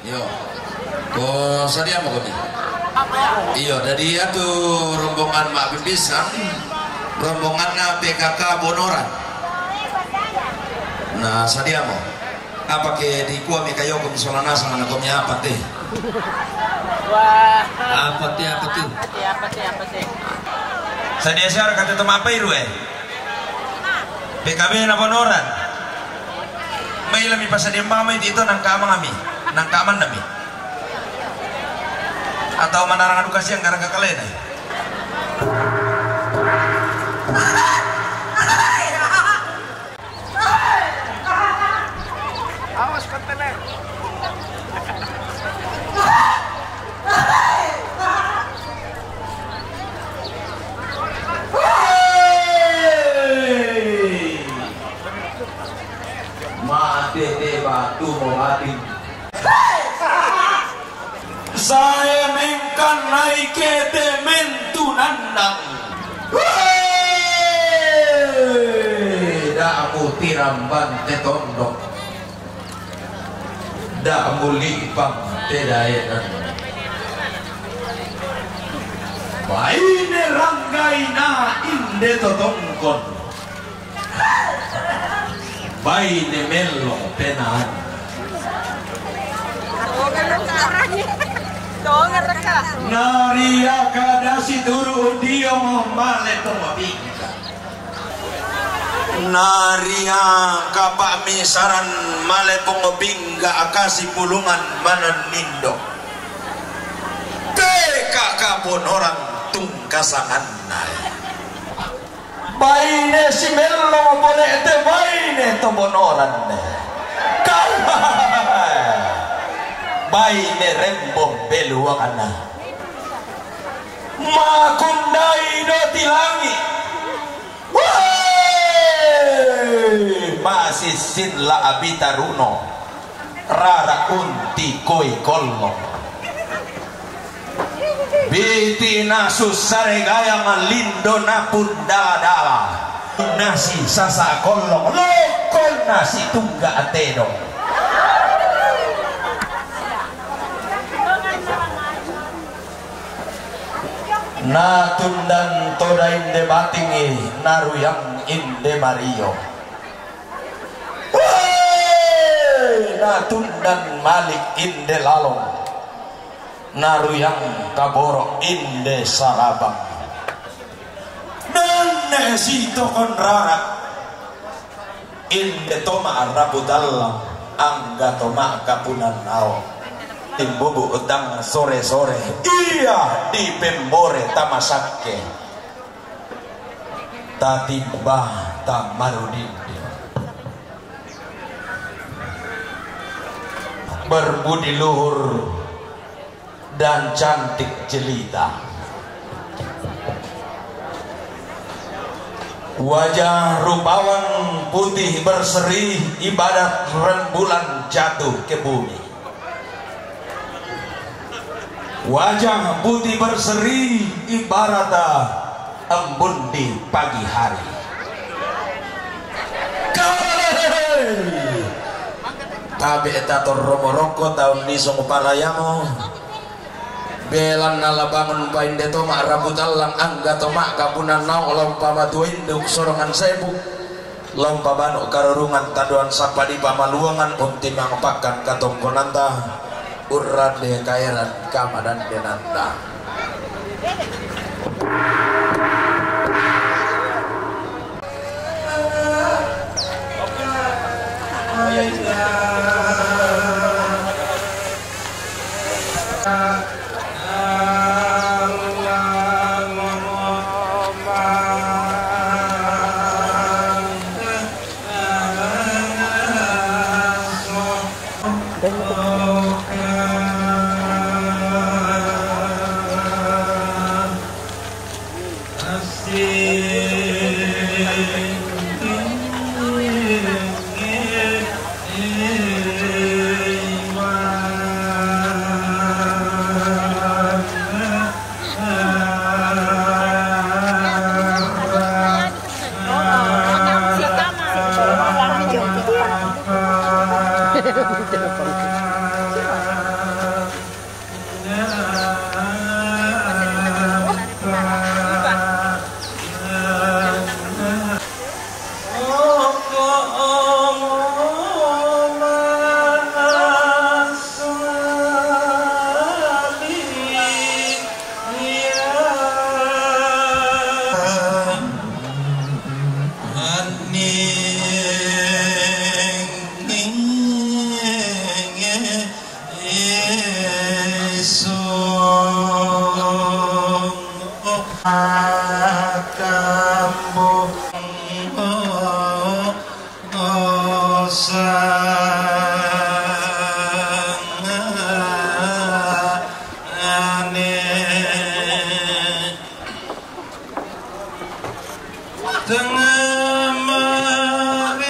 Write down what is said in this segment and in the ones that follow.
Yo. Oh, sadia mau kami. Iya, dari itu rombongan Mak Bimbisang, rombongan PKK Bonoran. Nah, sadia mau. Apa ke di kuah kayo kum solana sama nakomnya apa teh? Wah. Apa teh? Apa teh? Sadia siar kata teman apa iru PKB na Bonoran. May lami pa sa dimamay dito nang kamang ami, nang kaman nami. Atau manarangan edukasi yang garang kakalen Awas kontener. Mati de batu mau mati. Saya mengkan naik ke dementu nandang. Dak aku tiramban te tondok. Dak mulipang te daeran. Baine ranggaina inde totongkon. Baine melo tenan. Naria kada si turu dia male tomabika. Naria kapak misaran male pongobingga akasi pulungan manan nindo. PKK Bonoran tungkasangan nai. Baine si melo boleh te baine to Bonoran ne. Baine rembong beluangana makundai do tilangi masih sinla abitaruno rara unti koi kollo bitina susare gaya malindo na pundadala nasi sasa kollo lokol nasi tungga atedo. Na tundan toda inde batingi naruyang inde Mario. Na tundan malik inde lalong naruyang kaboro inde sarabang. Nane sito konrara inde toma rabudallam angga toma kapunan nao. Timbubu utang sore-sore iya di pembore tamasake tatimba tamarudin berbudi luhur dan cantik jelita wajah rupawan putih berseri ibarat rembulan jatuh ke bumi. Wajah putih berseri ibarat embun di pagi hari. Tabi etator romoroko tahun ni songo palayamo. Belan nalabangun pain deto mak rabutallang angga to mak kapunan nau lompa matuin duk sorongan sebu. Lompa banuk karurungan taduan sapa di pamaluangan unti mangpakan katongkonanta. Urran de kairan kama dan denanda. tengah merinding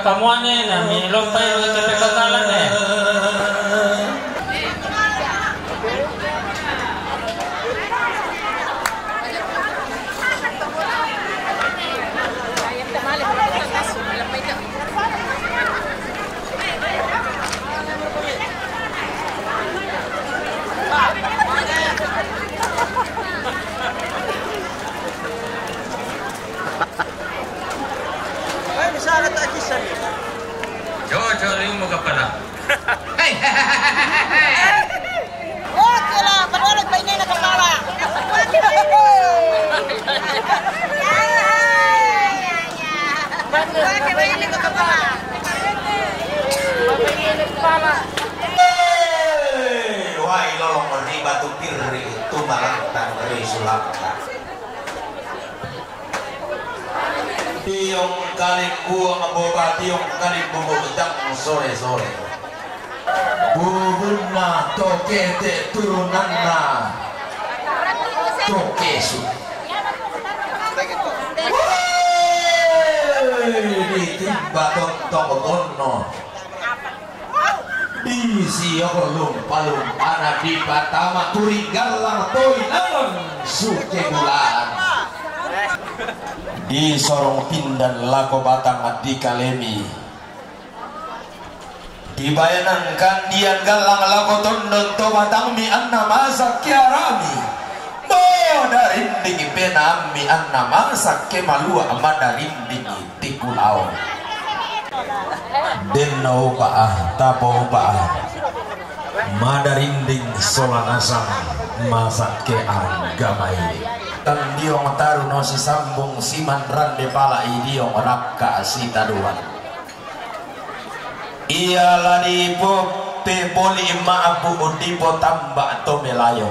kamuane na milompay ang kepekakalan eh. Jojo, mo ka pala. Hey! Oh, sila! Panwalag pa inay na kapala! Bakit ba inay na kapala? Wahai lolong meri batu piri tumalantang dari Sulawka. Tiong kali buang boba tiong kali bubu betang sore-sore. Bubuna tokete turunanna tokesu. Ditimba tontong gono. Di lumpa-lumpana di Batama turigalang toinan suke bulan. Di sorong pindan lako batang adi kalemi dibayanan kandian galang lako tondon to batang mi anna masak kiarami boda rinding penami anna masak kemalua amada rinding tikulau denno baah tapo baah madarinding solanasang masak ke agamai tan diong taruno si sambung siman rande pala idiong rakka si taduan ialah di pope boli maabu di potamba to melayo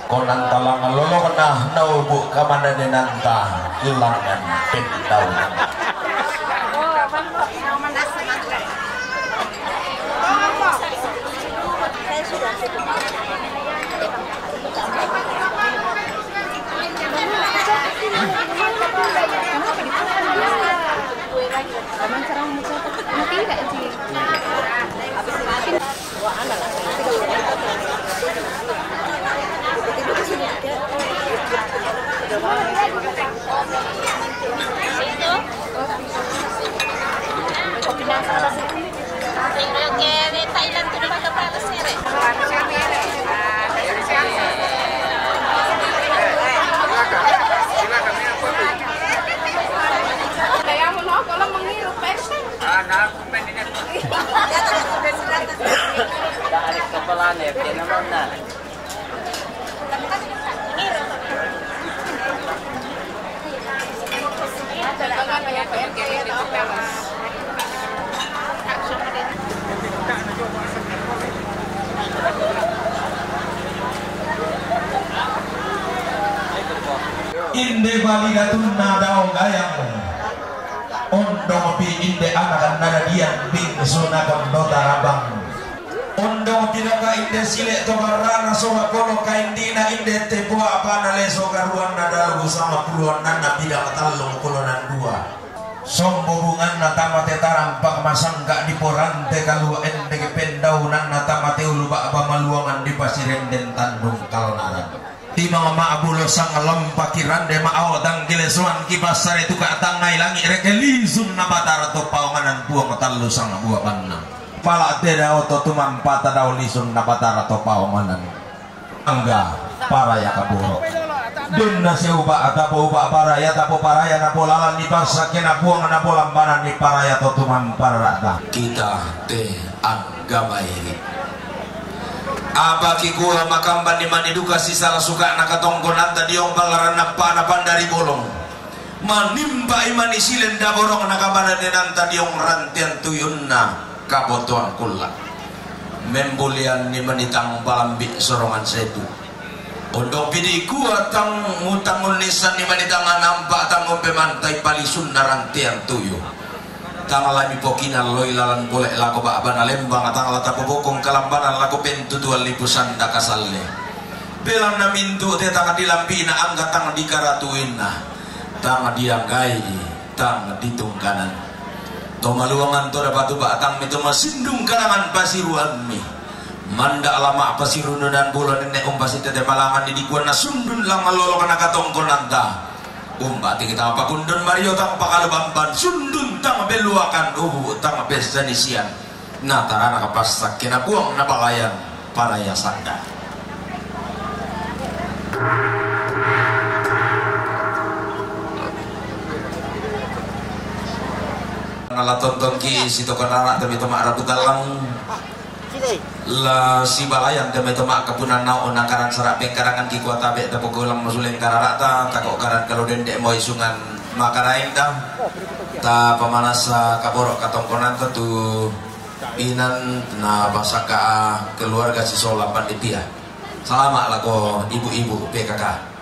konan talang lolo nah naubu kamana denanta ilangan pentau Kaman sarang Thailand tu dapat kepala seret. Kaya mo no, kalau mengiru pesen. Anak, pwede na. Dahil kepala niya, naman na. Inde validatun nadaong ayang ondong pi inde anakan nadadian bing sunagam dota rabang ondong pinaka inde silek to barana soga kono kaindina inde tepua apana leso garuan nadalu sama puluhan nana bida matalong kolonan dua sombobungan natamate tarampak masangka di porante kalu ende kependau nan natamate uluba pamaluangan di pasiren den tandung kalnaran di mga maabulo sang lampakiran de maaw dang gilesuan kibasar itu ka tangay langi rekelizun na batara to paunganan buang matalo sang buah panang pala te daw to tumampata daw lisun na batara to paunganan angga paraya kaburo dun na si uba atapo uba paraya tapo paraya na polalan di pasak na buang na polambanan di paraya to tumamparata kita te angga bayi abaki kula makamban di maniduka si salah suka nakatongkonan tadi yung balaran na panapan dari bolong manimba imani silen daborong nakabana denan tadi yung rantian tuyun na kabotuan kula membulian ni manitang balambi sorongan setu untuk pidi kuat tang utang unisan ni manitang nampak tang pemantai palisun na rantian tuyun tangalami pokina loy lalan boleh lako ba'ban alembang tangala tapobokong kalambanan lako pentu 2000 sanda kasalle belang na mintu te tanga dilampi na angga tanga dikaratuin na tanga dianggai tanga ditungkanan to maluangan to dapat batang mito masindung kalangan pasiruan mi manda alama pasirunan bulan nenek umpasite te malangan di kuana sundun lang malolo kana katongkonan ta umbati kita apa kundun Mario tang pakalabamban sundun tang beluakan tang besanisian nah tarana kapasak kinabuang na bakayan para ya sanda ngalatonton ki sito kanara demi temak rabutalang la si balayan demi temak kapunan naon nakaran sarak pengkarangan ki kuata be tapogolang masulen kararata takok karan kalau dendek moy sungan makarain ta pamanasa kaborok katongkonan tu inan na basaka keluarga si sola pandipia salamat lah ko ibu-ibu PKK